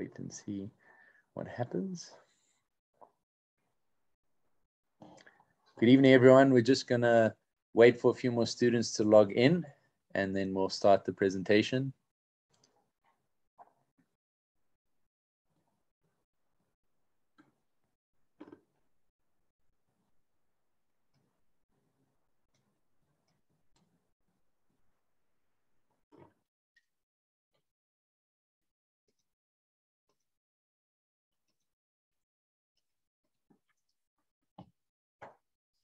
wait and see what happens. Good evening, everyone. We're just gonna wait for a few more students to log in, and then we'll start the presentation.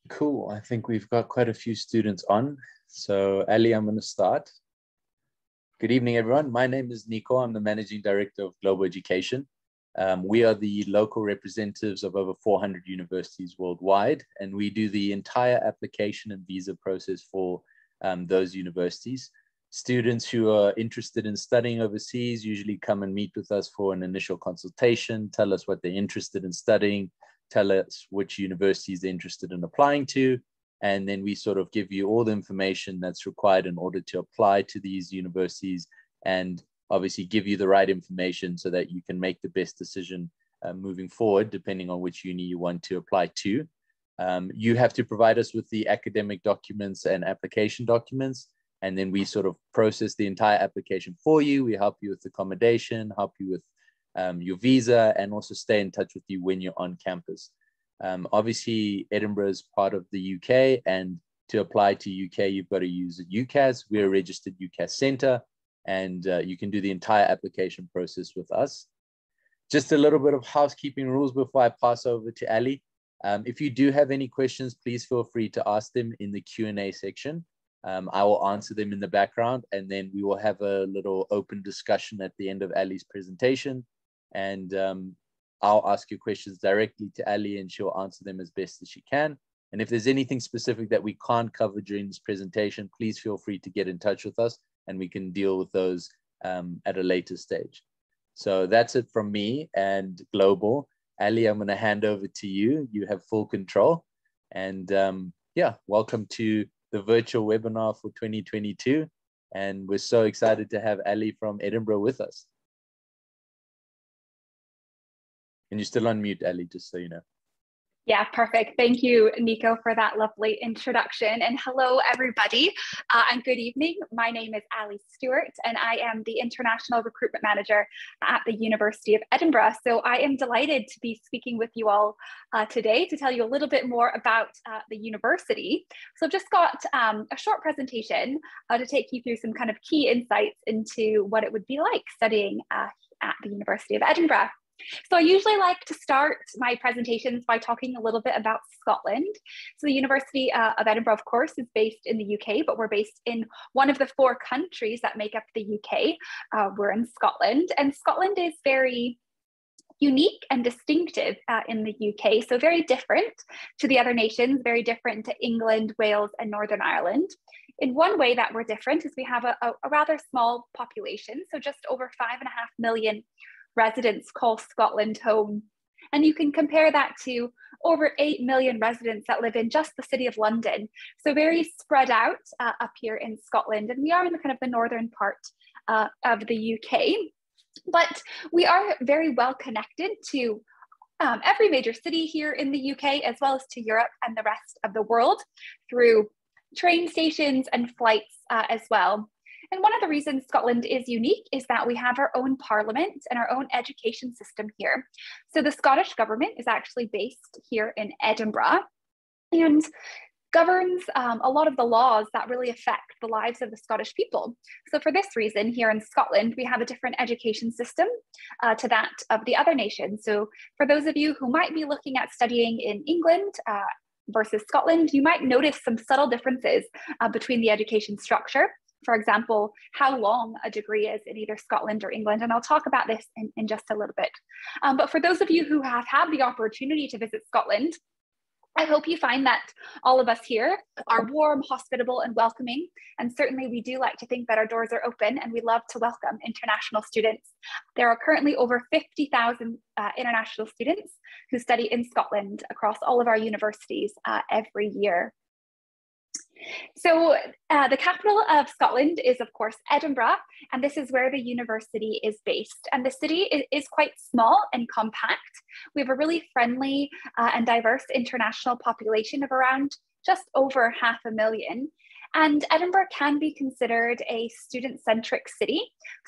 Cool. I think we've got quite a few students on. So Ali, I'm going to start. Good evening, everyone. My name is Nico. I'm the Managing Director of Global Education. We are the local representatives of over 400 universities worldwide, and we do the entire application and visa process for those universities. Students who are interested in studying overseas usually come and meet with us for an initial consultation, tell us what they're interested in studying, tell us which universities they're interested in applying to, and then we sort of give you all the information that's required in order to apply to these universities, and obviously give you the right information so that you can make the best decision moving forward, depending on which uni you want to apply to. You have to provide us with the academic documents and application documents, and then we sort of process the entire application for you. We help you with accommodation, help you with your visa, and also stay in touch with you when you're on campus. Obviously, Edinburgh is part of the UK, and to apply to UK, you've got to use UCAS. We're a registered UCAS center, and you can do the entire application process with us. Just a little bit of housekeeping rules before I pass over to Ali. If you do have any questions, please feel free to ask them in the Q&A section. I will answer them in the background, and then we will have a little open discussion at the end of Ali's presentation. And I'll ask you questions directly to Ali, and she'll answer them as best as she can. And if there's anything specific that we can't cover during this presentation, please feel free to get in touch with us, and we can deal with those at a later stage. So that's it from me and Global. Ali, I'm going to hand over to you. You have full control. And yeah, welcome to the virtual webinar for 2022. And we're so excited to have Ali from Edinburgh with us. And you're still on mute, Ali, just so you know. Yeah, perfect. Thank you, Nico, for that lovely introduction. And hello, everybody, and good evening. My name is Ali Stewart, and I am the International Recruitment Manager at the University of Edinburgh. So I am delighted to be speaking with you all today to tell you a little bit more about the university. So I've just got a short presentation to take you through some kind of key insights into what it would be like studying at the University of Edinburgh. So I usually like to start my presentations by talking a little bit about Scotland. So the University of Edinburgh, of course, is based in the UK, but we're based in one of the 4 countries that make up the UK. We're in Scotland, and Scotland is very unique and distinctive in the UK. So very different to the other nations, very different to England, Wales, and Northern Ireland. In one way that we're different is we have a rather small population. So just over 5.5 million residents call Scotland home. And you can compare that to over 8 million residents that live in just the city of London. So very spread out up here in Scotland. And we are in the kind of the northern part of the UK. But we are very well connected to every major city here in the UK, as well as to Europe and the rest of the world through train stations and flights as well. And one of the reasons Scotland is unique is that we have our own parliament and our own education system here. So the Scottish government is actually based here in Edinburgh and governs a lot of the laws that really affect the lives of the Scottish people. So for this reason, here in Scotland, we have a different education system to that of the other nations. So for those of you who might be looking at studying in England, versus Scotland, you might notice some subtle differences between the education structure. For example, how long a degree is in either Scotland or England. And I'll talk about this in just a little bit. But for those of you who have had the opportunity to visit Scotland, I hope you find that all of us here are warm, hospitable, and welcoming. And certainly we do like to think that our doors are open and we love to welcome international students. There are currently over 50,000 international students who study in Scotland across all of our universities every year. So the capital of Scotland is, of course, Edinburgh, and this is where the university is based. And the city is quite small and compact. We have a really friendly and diverse international population of around just over 500,000. And Edinburgh can be considered a student-centric city.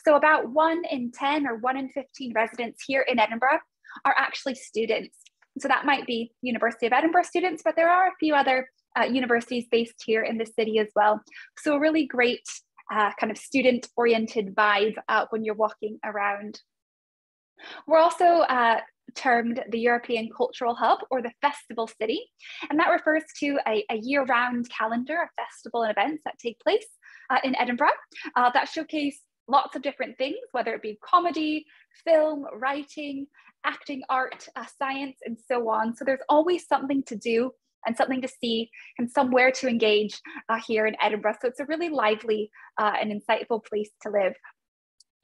So about 1 in 10 or 1 in 15 residents here in Edinburgh are actually students. So that might be University of Edinburgh students, but there are a few other universities based here in the city as well. So a really great kind of student-oriented vibe when you're walking around. We're also termed the European Cultural Hub, or the Festival City, and that refers to a year-round calendar of festival and events that take place in Edinburgh that showcase lots of different things, whether it be comedy, film, writing, acting, art, science, and so on. So there's always something to do and something to see and somewhere to engage here in Edinburgh. So it's a really lively and insightful place to live.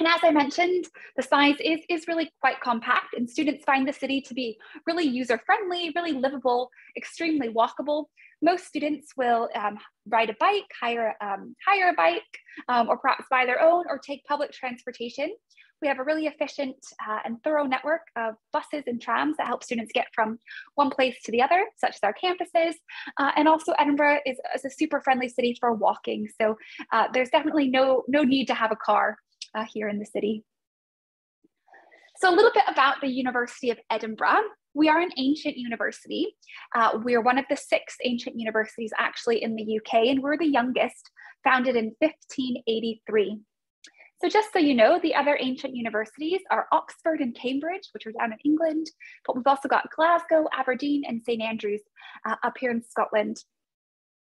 And as I mentioned, the size is really quite compact, and students find the city to be really user-friendly, really livable, extremely walkable. Most students will ride a bike, hire a bike, or perhaps buy their own or take public transportation. We have a really efficient and thorough network of buses and trams that help students get from one place to the other, such as our campuses. And also Edinburgh is a super friendly city for walking. So there's definitely no need to have a car here in the city. So a little bit about the University of Edinburgh. We are an ancient university. We are one of the 6 ancient universities actually in the UK, and we're the youngest, founded in 1583. So just so you know, the other ancient universities are Oxford and Cambridge, which are down in England, but we've also got Glasgow, Aberdeen, and St Andrews up here in Scotland.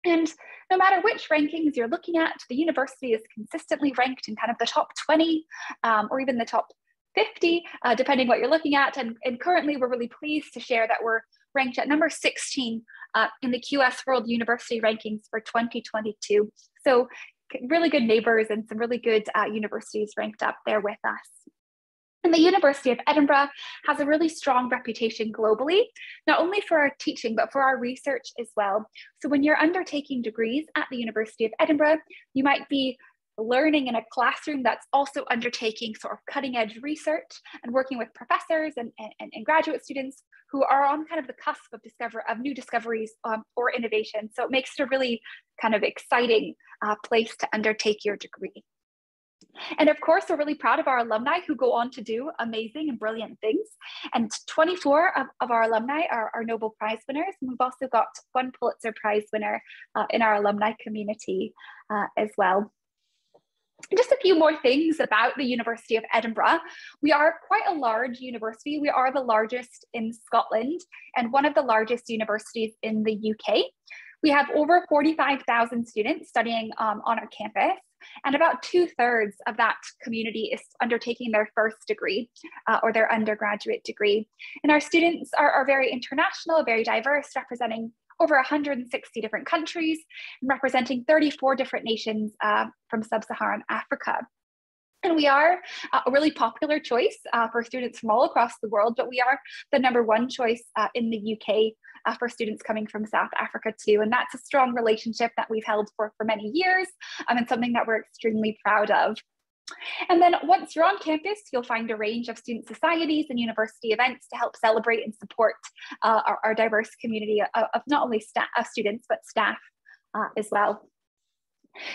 And no matter which rankings you're looking at, the university is consistently ranked in kind of the top 20 or even the top 50, depending what you're looking at. And currently, we're really pleased to share that we're ranked at number 16 in the QS World University Rankings for 2022. So really good neighbors and some really good universities ranked up there with us. And the University of Edinburgh has a really strong reputation globally, not only for our teaching, but for our research as well. So when you're undertaking degrees at the University of Edinburgh, you might be learning in a classroom that's also undertaking sort of cutting edge research and working with professors and graduate students who are on kind of the cusp of new discoveries or innovation. So it makes it a really kind of exciting place to undertake your degree. And of course, we're really proud of our alumni who go on to do amazing and brilliant things. And 24 of our alumni are Nobel Prize winners. And we've also got 1 Pulitzer Prize winner in our alumni community as well. Just a few more things about the University of Edinburgh. We are quite a large university. We are the largest in Scotland and one of the largest universities in the UK. We have over 45,000 students studying on our campus, and about 2/3 of that community is undertaking their first degree or their undergraduate degree. And our students are very international, very diverse, representing over 160 different countries and representing 34 different nations from sub-Saharan Africa. And we are a really popular choice for students from all across the world, but we are the #1 choice in the UK for students coming from South Africa too. And that's a strong relationship that we've held for many years and something that we're extremely proud of. And then once you're on campus, you'll find a range of student societies and university events to help celebrate and support our diverse community of not only students, but staff as well.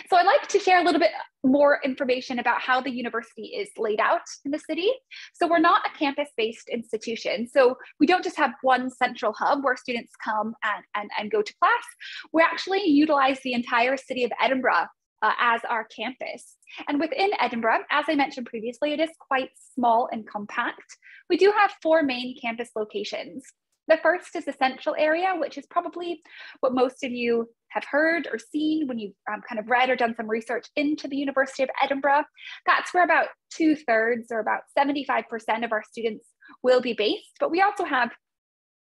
So I'd like to share a little bit more information about how the university is laid out in the city. So we're not a campus-based institution. So we don't just have one central hub where students come and go to class. We actually utilize the entire city of Edinburgh as our campus. And within Edinburgh, as I mentioned previously, it is quite small and compact. We do have 4 main campus locations. The first is the central area, which is probably what most of you have heard or seen when you've kind of read or done some research into the University of Edinburgh. That's where about 2/3 or about 75% of our students will be based. But we also have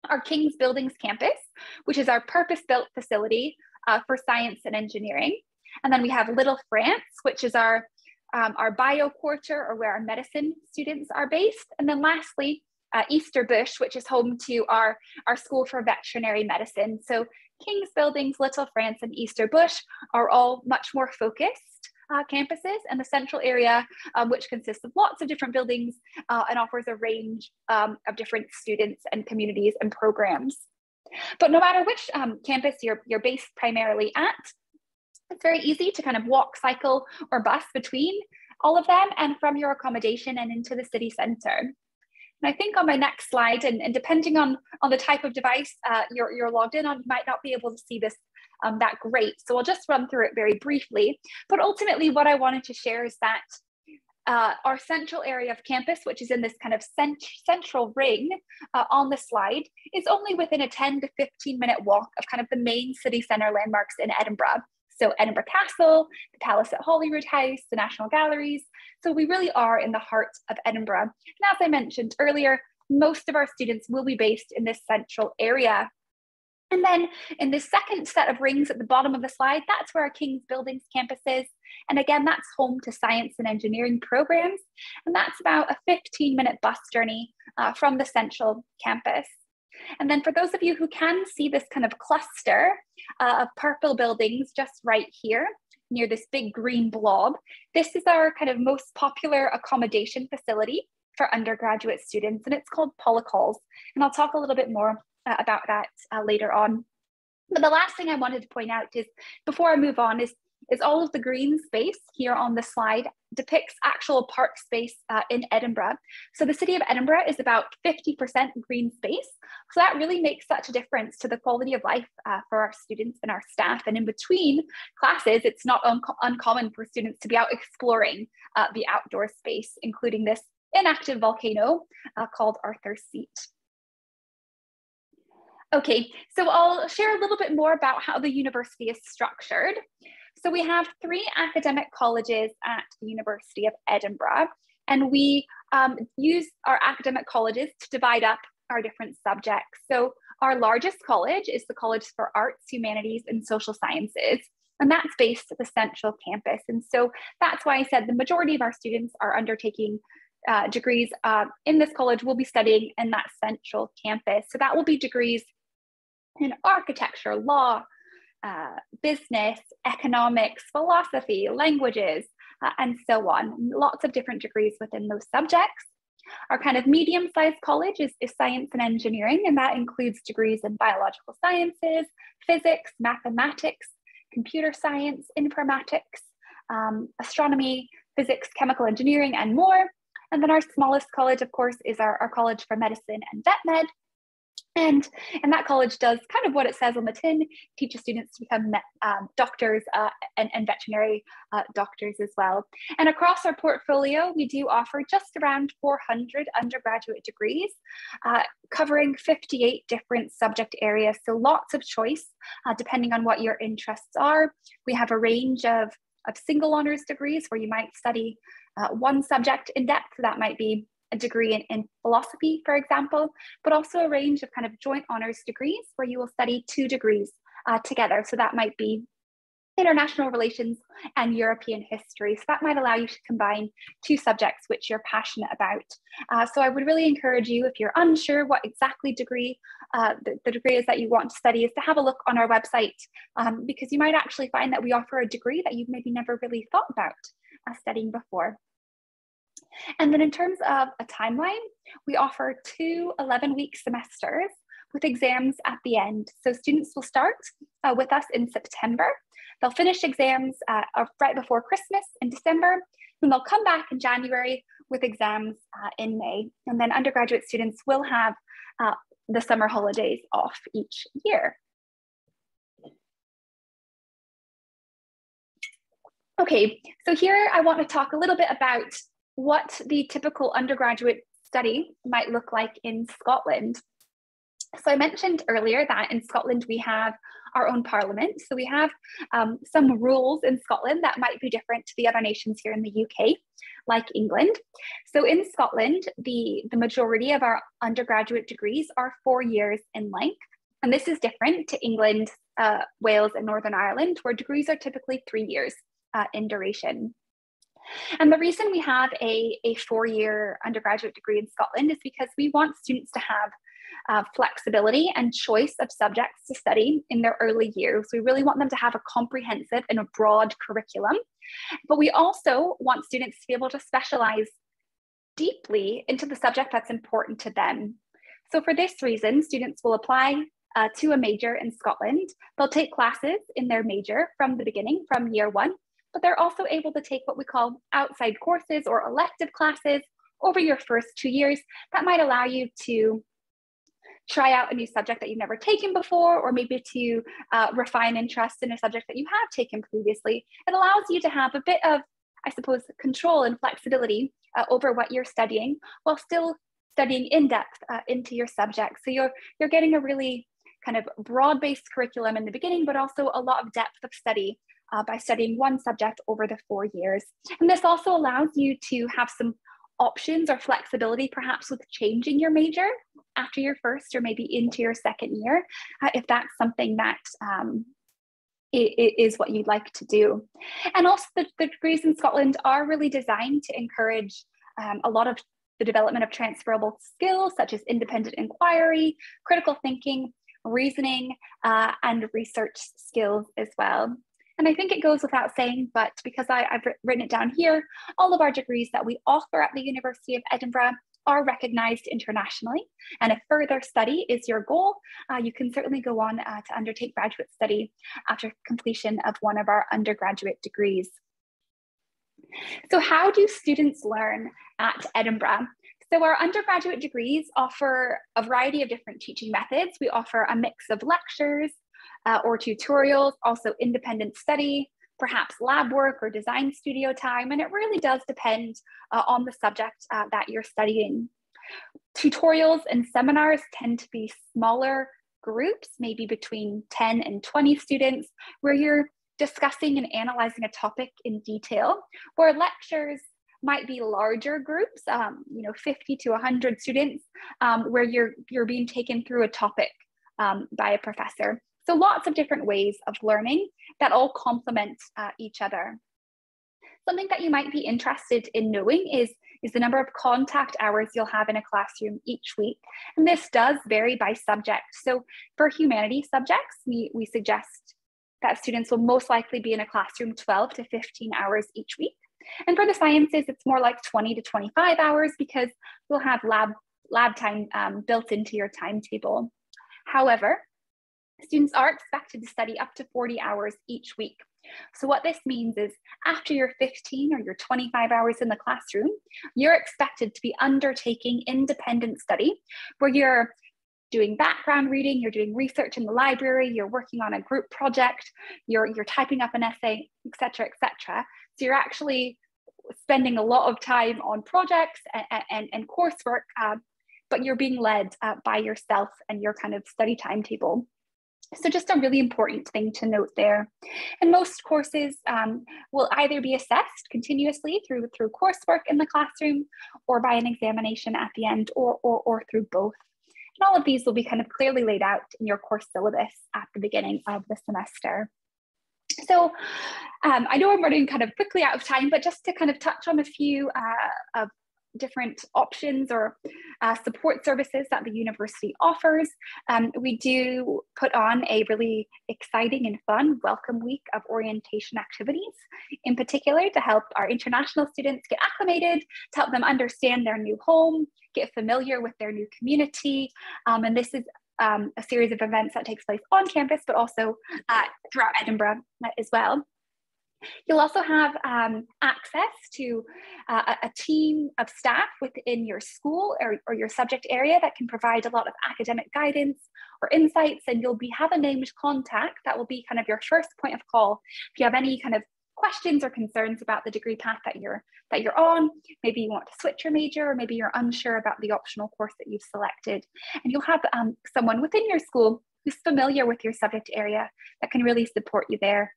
our King's Buildings campus, which is our purpose-built facility for science and engineering. And then we have Little France, which is our bio quarter, or where our medicine students are based. And then lastly, Easter Bush, which is home to our School for Veterinary Medicine. So King's Buildings, Little France, and Easter Bush are all much more focused campuses, and the central area, which consists of lots of different buildings and offers a range of different students and communities and programs. But no matter which campus you're based primarily at, it's very easy to kind of walk, cycle, or bus between all of them and from your accommodation and into the city centre. And I think on my next slide, and depending on the type of device you're logged in on, you might not be able to see this that great. So I'll just run through it very briefly. But ultimately, what I wanted to share is that our central area of campus, which is in this kind of central ring on the slide, is only within a 10 to 15 minute walk of kind of the main city centre landmarks in Edinburgh. So Edinburgh Castle, the Palace at Holyrood House, the National Galleries. So we really are in the heart of Edinburgh. And as I mentioned earlier, most of our students will be based in this central area. And then in this second set of rings at the bottom of the slide, that's where our King's Buildings campus is. And again, that's home to science and engineering programs. And that's about a 15-minute bus journey from the central campus. And then for those of you who can see this kind of cluster of purple buildings just right here near this big green blob, this is our kind of most popular accommodation facility for undergraduate students, and it's called Pollock Halls. And I'll talk a little bit more about that later on. But the last thing I wanted to point out is, before I move on, is all of the green space here on the slide depicts actual park space in Edinburgh. So the city of Edinburgh is about 50% green space. So that really makes such a difference to the quality of life for our students and our staff. And in between classes, it's not uncommon for students to be out exploring the outdoor space, including this inactive volcano called Arthur's Seat. Okay, so I'll share a little bit more about how the university is structured. So we have 3 academic colleges at the University of Edinburgh, and we use our academic colleges to divide up our different subjects. So our largest college is the College for Arts, Humanities, and Social Sciences, and that's based at the central campus. And so that's why I said the majority of our students are undertaking degrees in this college. Will be studying in that central campus. So that will be degrees in architecture, law, business, economics, philosophy, languages, and so on. Lots of different degrees within those subjects. Our kind of medium-sized college is science and engineering, and that includes degrees in biological sciences, physics, mathematics, computer science, informatics, astronomy, physics, chemical engineering, and more. And then our smallest college, of course, is our College for Medicine and Vet Med. And that college does kind of what it says on the tin, teaches students to become doctors and veterinary doctors as well. And across our portfolio, we do offer just around 400 undergraduate degrees, covering 58 different subject areas. So lots of choice, depending on what your interests are. We have a range of single honors degrees where you might study one subject in depth. So that might be a degree in philosophy, for example, but also a range of kind of joint honors degrees where you will study 2 degrees together. So that might be international relations and European history. So that might allow you to combine 2 subjects which you're passionate about. So I would really encourage you, if you're unsure what exactly degree the degree is that you want to study, is to have a look on our website, because you might actually find that we offer a degree that you've maybe never really thought about studying before. And then in terms of a timeline, we offer 2 11-week semesters with exams at the end. So students will start with us in September. They'll finish exams right before Christmas in December, and they'll come back in January with exams in May. And then undergraduate students will have the summer holidays off each year. Okay, so here I want to talk a little bit about what the typical undergraduate study might look like in Scotland. So I mentioned earlier that in Scotland we have our own parliament. So we have some rules in Scotland that might be different to the other nations here in the UK, like England. So in Scotland, the majority of our undergraduate degrees are 4 years in length. And this is different to England, Wales, and Northern Ireland, where degrees are typically 3 years in duration. And the reason we have a 4-year undergraduate degree in Scotland is because we want students to have flexibility and choice of subjects to study in their early years. We really want them to have a comprehensive and a broad curriculum, but we also want students to be able to specialize deeply into the subject that's important to them. So for this reason, students will apply to a major in Scotland. They'll take classes in their major from the beginning, from year one, but they're also able to take what we call outside courses or elective classes over your first 2 years that might allow you to try out a new subject that you've never taken before, or maybe to refine interest in a subject that you have taken previously. It allows you to have a bit of, I suppose, control and flexibility over what you're studying while still studying in depth into your subject. So you're getting a really kind of broad-based curriculum in the beginning, but also a lot of depth of study by studying one subject over the 4 years. And this also allows you to have some options or flexibility, perhaps with changing your major after your first or maybe into your second year, if that's something that is what you'd like to do. And also the degrees in Scotland are really designed to encourage a lot of the development of transferable skills such as independent inquiry, critical thinking, reasoning, and research skills as well. And I think it goes without saying, but because I've written it down here, all of our degrees that we offer at the University of Edinburgh are recognised internationally. And if further study is your goal, you can certainly go on to undertake graduate study after completion of one of our undergraduate degrees. So how do students learn at Edinburgh? So our undergraduate degrees offer a variety of different teaching methods. We offer a mix of lectures or tutorials, also independent study, perhaps lab work or design studio time, and it really does depend on the subject that you're studying. Tutorials and seminars tend to be smaller groups, maybe between 10 and 20 students, where you're discussing and analyzing a topic in detail, where lectures might be larger groups, 50 to 100 students, where you're being taken through a topic by a professor. So lots of different ways of learning that all complement each other. Something that you might be interested in knowing is the number of contact hours you'll have in a classroom each week. And this does vary by subject. So for humanities subjects, we suggest that students will most likely be in a classroom 12 to 15 hours each week. And for the sciences, it's more like 20 to 25 hours because we'll have lab time built into your timetable. However, students are expected to study up to 40 hours each week. So what this means is after your 15 or your 25 hours in the classroom, you're expected to be undertaking independent study where you're doing background reading, you're doing research in the library, you're working on a group project, you're typing up an essay, etc., etc. So you're actually spending a lot of time on projects and coursework, but you're being led by yourself and your kind of study timetable. So just a really important thing to note there. And most courses will either be assessed continuously through coursework in the classroom or by an examination at the end or through both. And all of these will be kind of clearly laid out in your course syllabus at the beginning of the semester. So I know I'm running kind of quickly out of time, but just to kind of touch on a few of different options or support services that the university offers. We do put on a really exciting and fun welcome week of orientation activities, in particular to help our international students get acclimated, to help them understand their new home, get familiar with their new community. And this is a series of events that takes place on campus, but also throughout Edinburgh as well. You'll also have access to a team of staff within your school or your subject area that can provide a lot of academic guidance or insights, and you'll have a named contact that will be kind of your first point of call if you have any kind of questions or concerns about the degree path that you're on. Maybe you want to switch your major, or maybe you're unsure about the optional course that you've selected. And you'll have someone within your school who's familiar with your subject area that can really support you there.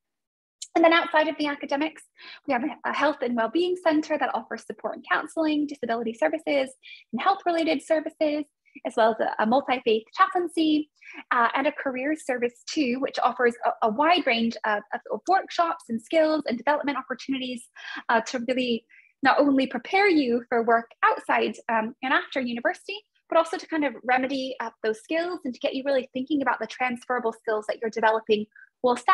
And then outside of the academics, we have a health and well-being center that offers support and counseling, disability services, and health-related services, as well as a multi-faith chaplaincy and a careers service too, which offers a wide range of workshops and skills and development opportunities to really not only prepare you for work outside and after university, but also to kind of remedy those skills and to get you really thinking about the transferable skills that you're developing whilst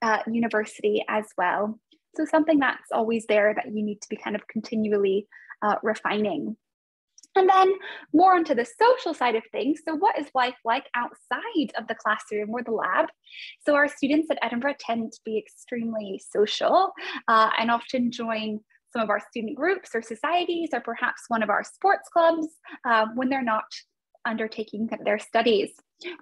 at university as well. So something that's always there that you need to be kind of continually refining. And then more onto the social side of things. So what is life like outside of the classroom or the lab? So our students at Edinburgh tend to be extremely social and often join some of our student groups or societies, or perhaps one of our sports clubs when they're not undertaking their studies.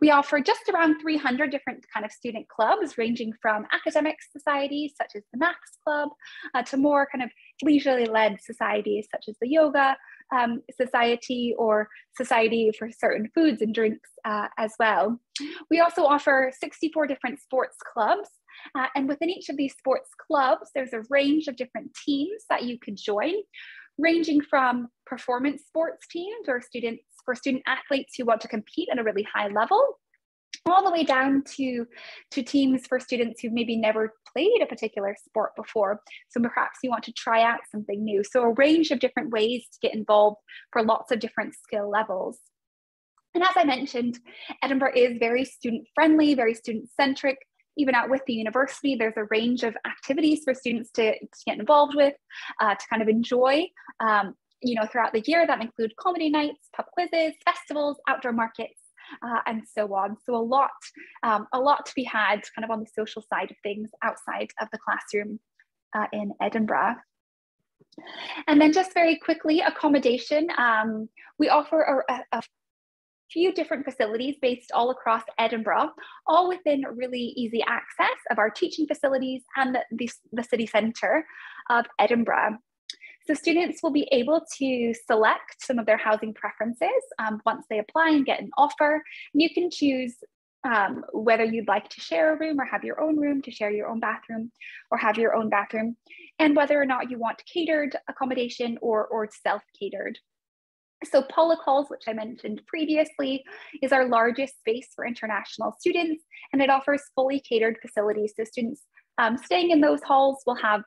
We offer just around 300 different kind of student clubs, ranging from academic societies such as the Max Club to more kind of leisurely led societies such as the Yoga Society or Society for Certain Foods and Drinks as well. We also offer 64 different sports clubs. And within each of these sports clubs, there's a range of different teams that you could join, ranging from performance sports teams or student athletes who want to compete at a really high level, all the way down to teams for students who've maybe never played a particular sport before. So perhaps you want to try out something new. So a range of different ways to get involved for lots of different skill levels. And as I mentioned, Edinburgh is very student friendly, very student centric. Even out with the university, there's a range of activities for students to get involved with, to kind of enjoy, throughout the year. That include comedy nights, pub quizzes, festivals, outdoor markets, and so on. So a lot to be had kind of on the social side of things outside of the classroom in Edinburgh. And then just very quickly, accommodation. We offer a few different facilities based all across Edinburgh, all within really easy access of our teaching facilities and the city centre of Edinburgh. So students will be able to select some of their housing preferences once they apply and get an offer. And you can choose whether you'd like to share a room or have your own room, to share your own bathroom or have your own bathroom, and whether or not you want catered accommodation or self-catered. So Pollack Halls, which I mentioned previously, is our largest space for international students, and it offers fully catered facilities. So students staying in those halls will have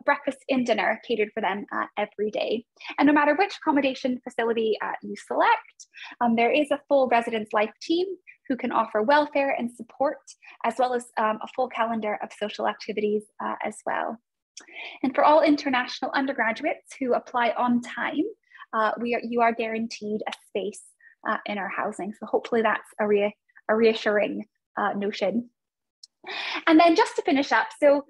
breakfast and dinner catered for them every day. And no matter which accommodation facility you select, there is a full residence life team who can offer welfare and support, as well as a full calendar of social activities as well. And for all international undergraduates who apply on time, you are guaranteed a space in our housing. So hopefully that's a reassuring notion. And then just to finish up, so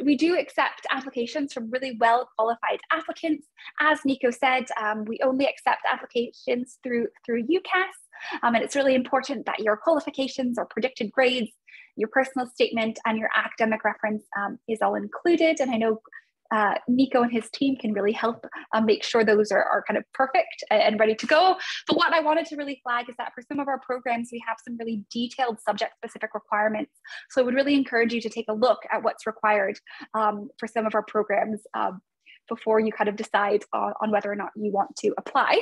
we do accept applications from really well qualified applicants. As Nico said, we only accept applications through UCAS, and it's really important that your qualifications or predicted grades, your personal statement, and your academic reference is all included. And I know Nico and his team can really help make sure those are kind of perfect and ready to go. But what I wanted to really flag is that for some of our programs, we have some really detailed subject-specific requirements. So I would really encourage you to take a look at what's required for some of our programs before you kind of decide on whether or not you want to apply.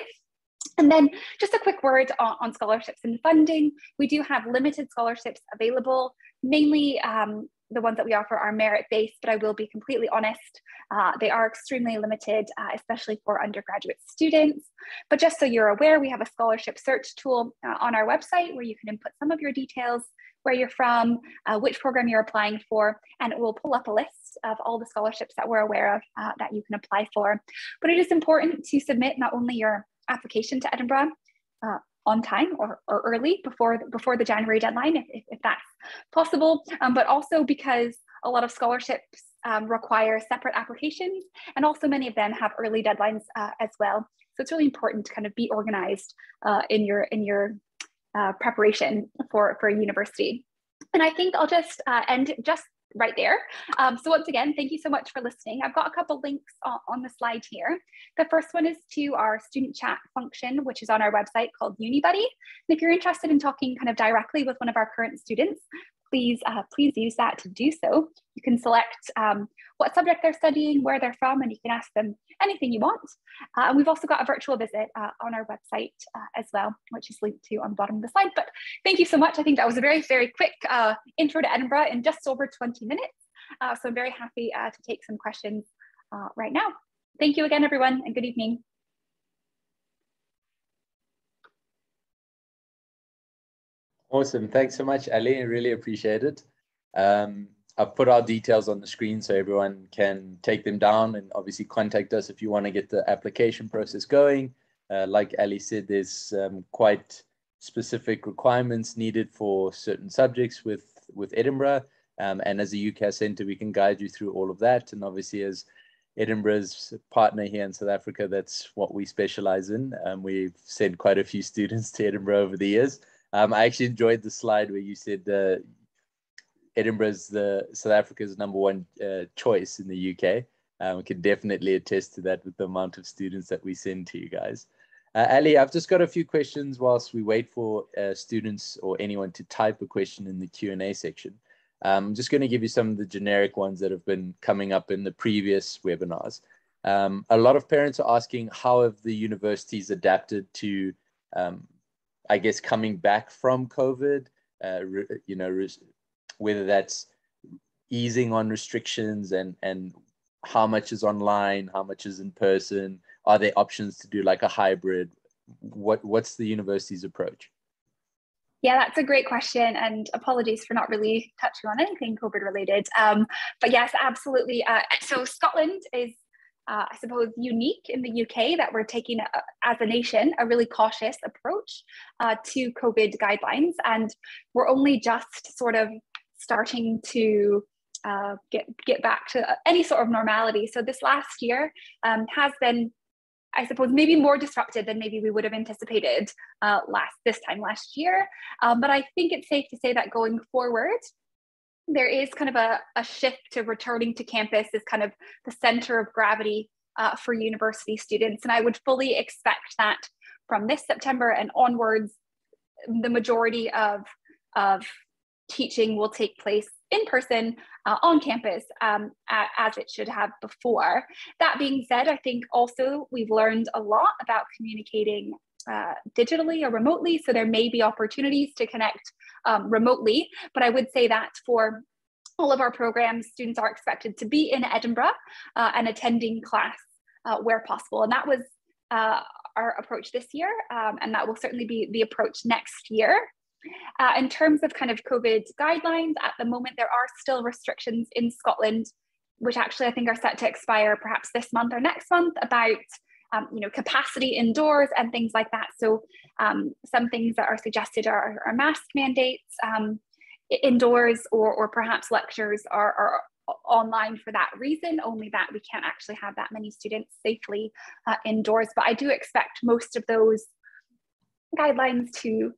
And then just a quick word on scholarships and funding. We do have limited scholarships available, mainly the ones that we offer are merit-based, but I will be completely honest, they are extremely limited, especially for undergraduate students. But just so you're aware, we have a scholarship search tool on our website where you can input some of your details, where you're from, which program you're applying for, and it will pull up a list of all the scholarships that we're aware of that you can apply for. But it is important to submit not only your application to Edinburgh on time or early before the January deadline, if that's possible, but also because a lot of scholarships require separate applications, and also many of them have early deadlines as well. So it's really important to kind of be organized in your preparation for university. And I think I'll just end just right there. So once again, thank you so much for listening. I've got a couple links on the slide here. The first one is to our student chat function, which is on our website called UniBuddy. And if you're interested in talking kind of directly with one of our current students, please use that to do so. You can select what subject they're studying, where they're from, and you can ask them anything you want. And we've also got a virtual visit on our website as well, which is linked to on the bottom of the slide. But thank you so much. I think that was a very, very quick intro to Edinburgh in just over 20 minutes. So I'm very happy to take some questions right now. Thank you again, everyone, and good evening. Awesome. Thanks so much, Ali. I really appreciate it. I've put our details on the screen so everyone can take them down and obviously contact us if you want to get the application process going. Like Ali said, there's quite specific requirements needed for certain subjects with Edinburgh. And as a UCAS Centre, we can guide you through all of that. And obviously, as Edinburgh's partner here in South Africa, that's what we specialize in. We've sent quite a few students to Edinburgh over the years. I actually enjoyed the slide where you said Edinburgh's South Africa's #1 choice in the UK. We can definitely attest to that with the amount of students that we send to you guys. Ali, I've just got a few questions whilst we wait for students or anyone to type a question in the Q&A section. I'm just going to give you some of the generic ones that have been coming up in the previous webinars. A lot of parents are asking how have the universities adapted to, I guess, coming back from COVID, whether that's easing on restrictions and how much is online, how much is in person, are there options to do like a hybrid? What's the university's approach? Yeah, that's a great question, and apologies for not really touching on anything COVID related. But yes, absolutely. So Scotland is, I suppose, unique in the UK that we're taking, as a nation, a really cautious approach to COVID guidelines. And we're only just sort of starting to get back to any sort of normality. So this last year has been, I suppose, maybe more disrupted than maybe we would have anticipated this time last year. But I think it's safe to say that going forward, there is kind of a shift to returning to campus as kind of the center of gravity for university students. And I would fully expect that from this September and onwards, the majority of teaching will take place in person on campus, as it should have before. That being said, I think also we've learned a lot about communicating digitally or remotely. So there may be opportunities to connect remotely, but I would say that for all of our programs, students are expected to be in Edinburgh and attending class where possible. And that was our approach this year, and that will certainly be the approach next year. In terms of kind of COVID guidelines, at the moment, there are still restrictions in Scotland, which actually I think are set to expire perhaps this month or next month, about capacity indoors and things like that. So some things that are suggested are mask mandates indoors, or perhaps lectures are online for that reason, only that we can't actually have that many students safely indoors. But I do expect most of those guidelines to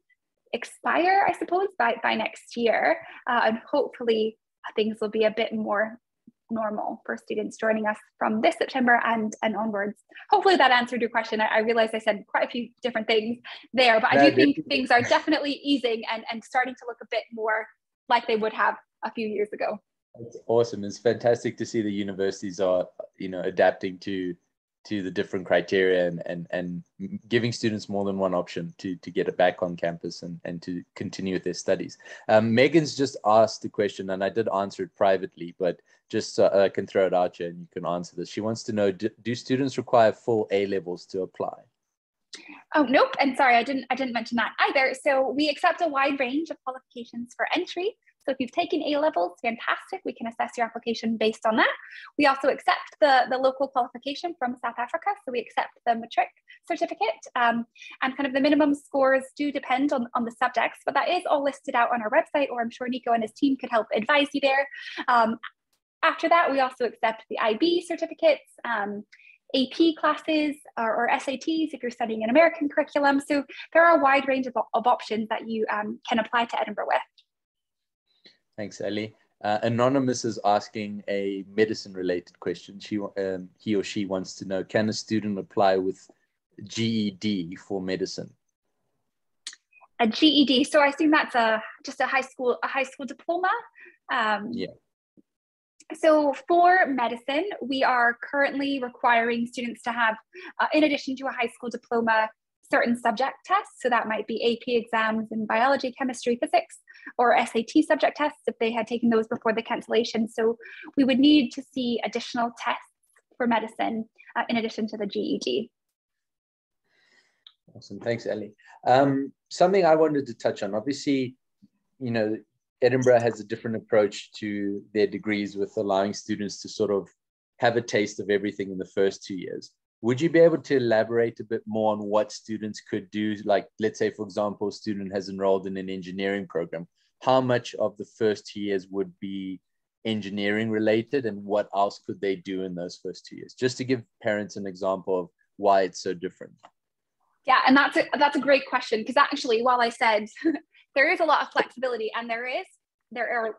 expire, I suppose, by next year, and hopefully things will be a bit more normal for students joining us from this September and onwards. Hopefully that answered your question. I realize I said quite a few different things there, but I do think things are definitely easing and starting to look a bit more like they would have a few years ago. It's awesome. It's fantastic to see the universities are, adapting to the different criteria and giving students more than one option to get it back on campus and to continue with their studies. Megan's just asked a question, and I did answer it privately, but just so I can throw it out here and you can answer this. She wants to know, do students require full A-levels to apply? Oh, nope. And sorry, I didn't mention that either. So we accept a wide range of qualifications for entry. So if you've taken A-levels, fantastic. We can assess your application based on that. We also accept the local qualification from South Africa. So we accept the matric certificate, and kind of the minimum scores do depend on the subjects, but that is all listed out on our website, or I'm sure Nico and his team could help advise you there. After that, we also accept the IB certificates, AP classes, or SATs if you're studying an American curriculum. So there are a wide range of options that you can apply to Edinburgh with. Thanks, Ali. Anonymous is asking a medicine-related question. He or she wants to know, can a student apply with GED for medicine? A GED, so I assume that's just a high school diploma. Yeah. So for medicine, we are currently requiring students to have, in addition to a high school diploma, certain subject tests. So that might be AP exams in biology, chemistry, physics, or SAT subject tests if they had taken those before the cancellation. So we would need to see additional tests for medicine in addition to the GED. Awesome, thanks, Ali. Something I wanted to touch on, obviously, you know, Edinburgh has a different approach to their degrees with allowing students to sort of have a taste of everything in the first 2 years. Would you be able to elaborate a bit more on what students could do? Like, let's say, for example, a student has enrolled in an engineering program. How much of the first 2 years would be engineering related, and what else could they do in those first 2 years? Just to give parents an example of why it's so different. Yeah, and that's a great question, because actually, while I said there is a lot of flexibility, and there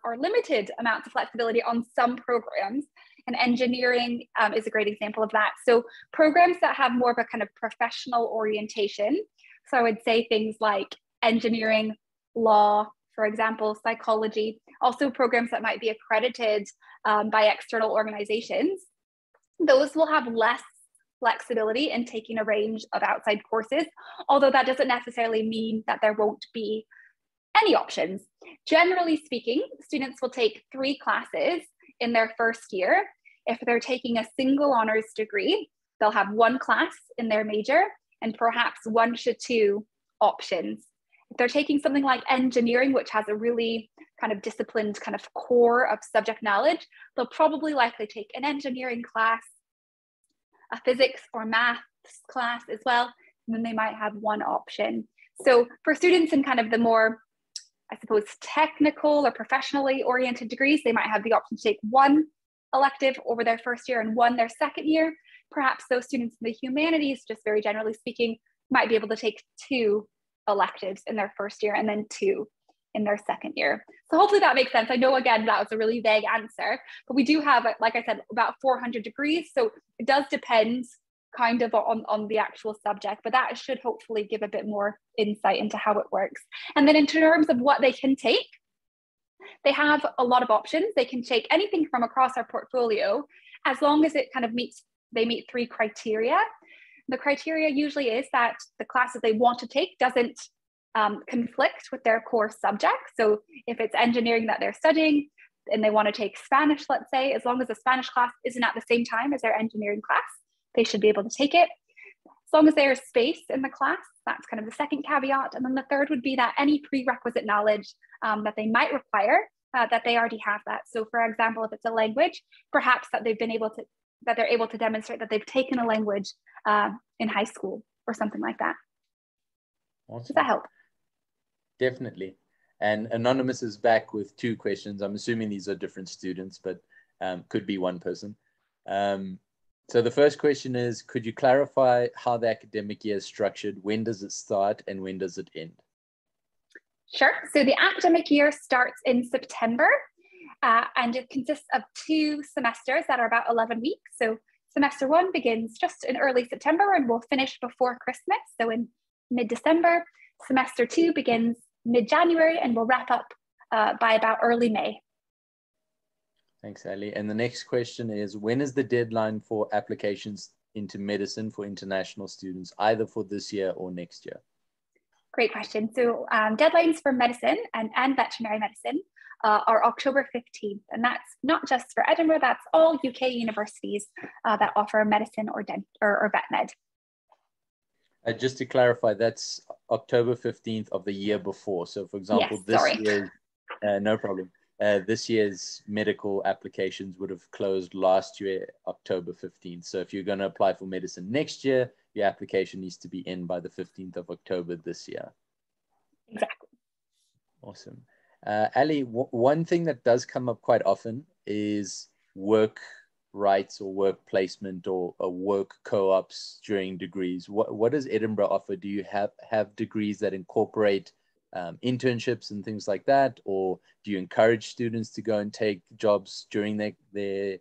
are limited amounts of flexibility on some programs, and engineering is a great example of that. So programs that have more of a kind of professional orientation, so I would say things like engineering, law, for example, psychology, also programs that might be accredited by external organizations, those will have less flexibility in taking a range of outside courses, although that doesn't necessarily mean that there won't be any options. Generally speaking, students will take 3 classes in their first year. If they're taking a single honors degree, they'll have 1 class in their major and perhaps 1 to 2 options. If they're taking something like engineering, which has a really kind of disciplined kind of core of subject knowledge, they'll probably likely take an engineering class, a physics or maths class as well, and then they might have 1 option. So for students in kind of the more, I suppose, technical or professionally oriented degrees, they might have the option to take 1 elective over their first year and 1 their second year. Perhaps those students in the humanities, just very generally speaking, might be able to take 2 electives in their first year and then 2 in their second year. So hopefully that makes sense. I know, again, that was a really vague answer, but we do have, like I said, about 400 degrees. So it does depend kind of on the actual subject, but that should hopefully give a bit more insight into how it works. And then in terms of what they can take, they have a lot of options. They can take anything from across our portfolio, as long as it kind of they meet 3 criteria. The criteria usually is that the classes they want to take doesn't conflict with their core subject. So if it's engineering that they're studying and they want to take Spanish, let's say, as long as the Spanish class isn't at the same time as their engineering class, they should be able to take it. As long as there's space in the class, that's kind of the second caveat. And then the third would be that any prerequisite knowledge that they might require, that they already have that. So for example, if it's a language, perhaps that they're able to demonstrate that they've taken a language in high school or something like that. Awesome. Does that help? Definitely. And Anonymous is back with 2 questions. I'm assuming these are different students, but could be one person. So the first question is, could you clarify how the academic year is structured? When does it start and when does it end? Sure. So the academic year starts in September, and it consists of 2 semesters that are about 11 weeks. So semester 1 begins just in early September and will finish before Christmas, so in mid-December. Semester 2 begins mid-January and will wrap up by about early May. Thanks, Ali. And the next question is, when is the deadline for applications into medicine for international students, either for this year or next year? Great question. So deadlines for medicine and veterinary medicine are October 15th. And that's not just for Edinburgh, that's all UK universities that offer medicine or vet med. Just to clarify, that's October 15th of the year before. So for example, no problem. This year's medical applications would have closed last year, October 15th. So if you're going to apply for medicine next year, your application needs to be in by the 15th of October this year. Exactly. Awesome. Ali, one thing that does come up quite often is work rights or work placement or work co-ops during degrees. What does Edinburgh offer? Do you have degrees that incorporate internships and things like that, or do you encourage students to go and take jobs during their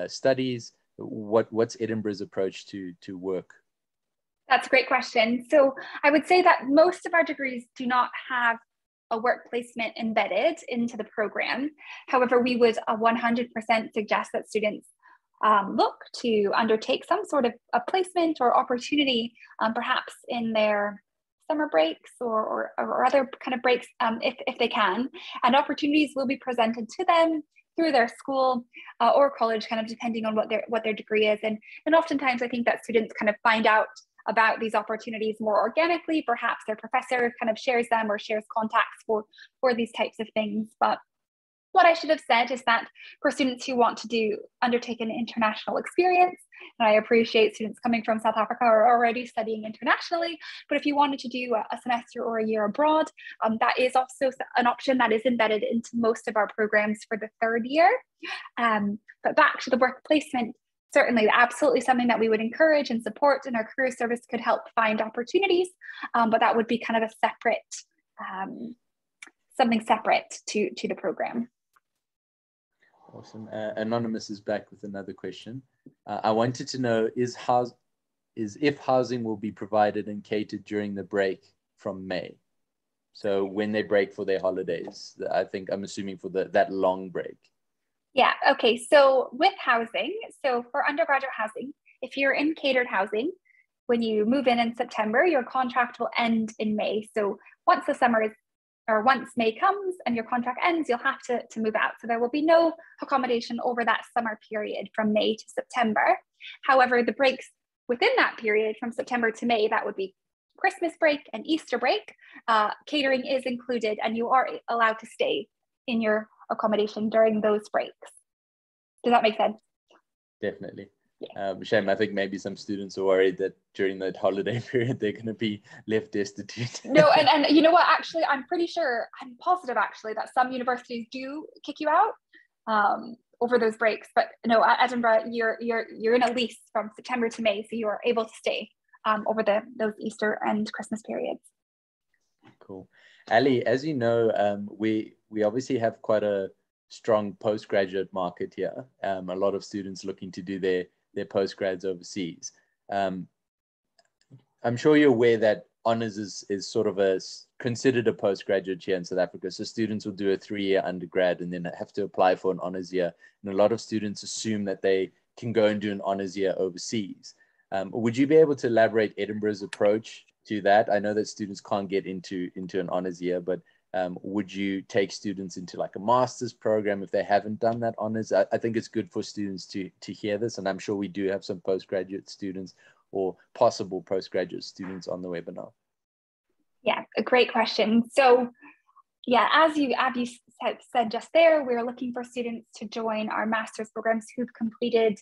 studies? What's Edinburgh's approach to work? That's a great question. So I would say that most of our degrees do not have a work placement embedded into the program. However, we would 100% suggest that students look to undertake some sort of a placement or opportunity, perhaps in their summer breaks or other kind of breaks, if they can. And opportunities will be presented to them through their school or college, kind of depending on what their degree is. And oftentimes I think that students kind of find out about these opportunities more organically. Perhaps their professor kind of shares them or shares contacts for these types of things. But what I should have said is that for students who want to undertake an international experience, and I appreciate students coming from South Africa are already studying internationally, but if you wanted to do a semester or a year abroad, that is also an option that is embedded into most of our programs for the third year. But back to the work placement, certainly absolutely something that we would encourage and support, and our career service could help find opportunities, but that would be kind of a separate, something separate to the program. Awesome. Anonymous is back with another question. I wanted to know, if housing will be provided and catered during the break from May? So when they break for their holidays, I'm assuming for that long break. Yeah, okay. So with housing, so for undergraduate housing, if you're in catered housing, when you move in September, your contract will end in May. So once May comes and your contract ends, you'll have to move out. So there will be no accommodation over that summer period from May to September. However, the breaks within that period from September to May, that would be Christmas break and Easter break, catering is included and you are allowed to stay in your accommodation during those breaks. Does that make sense? Definitely. Shame, I think maybe some students are worried that during that holiday period they're going to be left destitute. No, and you know what, actually I'm positive actually that some universities do kick you out over those breaks, but no, at Edinburgh you're in a lease from September to May, so you are able to stay over those Easter and Christmas periods. Cool. Ali, as you know, we obviously have quite a strong postgraduate market here. A lot of students looking to do their postgrads overseas. I'm sure you're aware that honors is sort of considered a postgraduate year in South Africa. So students will do a 3-year undergrad and then have to apply for an honors year. And a lot of students assume that they can go and do an honors year overseas. Would you be able to elaborate Edinburgh's approach to that? I know that students can't get into an honors year, but would you take students into like a master's program if they haven't done that honors? I think it's good for students to hear this, and I'm sure we do have some postgraduate students or possible postgraduate students on the webinar. Yeah, a great question. So yeah, as you said just there, we're looking for students to join our master's programs who've completed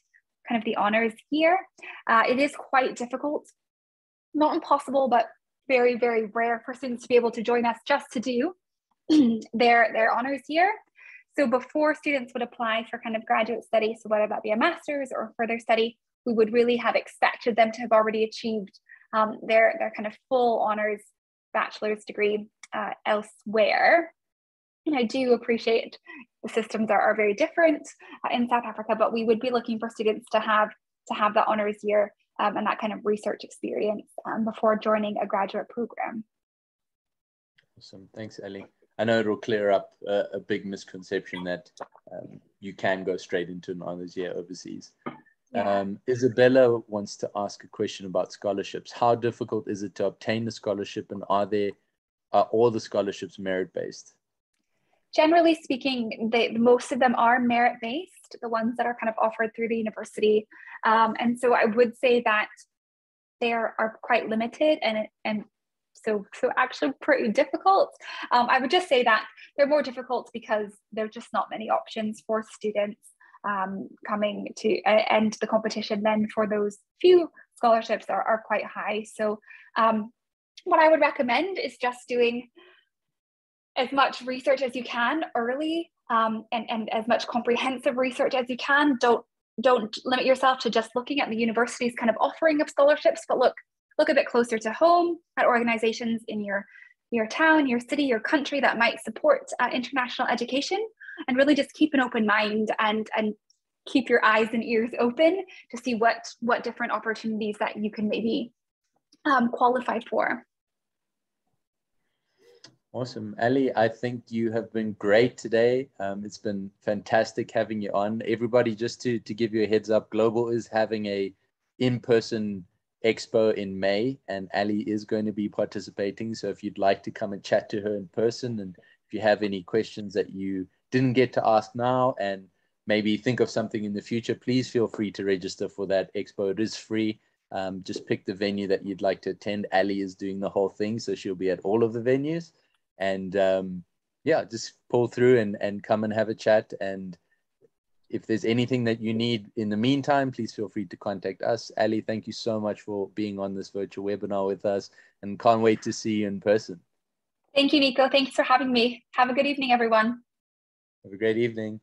kind of the honors year. It is quite difficult, not impossible, but very, very rare for students to be able to join us just to do their honors year. So before students would apply for kind of graduate study, so whether that be a master's or further study, we would really have expected them to have already achieved their kind of full honors bachelor's degree elsewhere. And I do appreciate the systems are very different in South Africa, but we would be looking for students to have that honors year and that kind of research experience before joining a graduate program. Awesome, thanks, Ellie. I know it'll clear up a big misconception that you can go straight into an honors year overseas. Yeah. Isabella wants to ask a question about scholarships. How difficult is it to obtain a scholarship, and are all the scholarships merit-based? Generally speaking, most of them are merit-based, the ones that are kind of offered through the university. And so I would say that they are quite limited and so actually pretty difficult. I would just say that they're more difficult because there's just not many options for students coming to end the competition. Then for those few scholarships are quite high. So what I would recommend is just doing as much research as you can early and as much comprehensive research as you can. Don't limit yourself to just looking at the university's kind of offering of scholarships, but look a bit closer to home at organizations in your town, your city, your country that might support international education, and really just keep an open mind and keep your eyes and ears open to see what different opportunities that you can maybe qualify for. Awesome. Ali, I think you have been great today. It's been fantastic having you on. Everybody, just to give you a heads up, Global is having a in-person expo in May, and Ali is going to be participating. So if you'd like to come and chat to her in person, and if you have any questions that you didn't get to ask now and maybe think of something in the future, please feel free to register for that expo. It is free. just pick the venue that you'd like to attend. Ali is doing the whole thing, so she'll be at all of the venues. And yeah, just pull through and come and have a chat. And if there's anything that you need in the meantime, please feel free to contact us. Ali, thank you so much for being on this virtual webinar with us, and can't wait to see you in person. Thank you, Nico. Thanks for having me. Have a good evening, everyone. Have a great evening.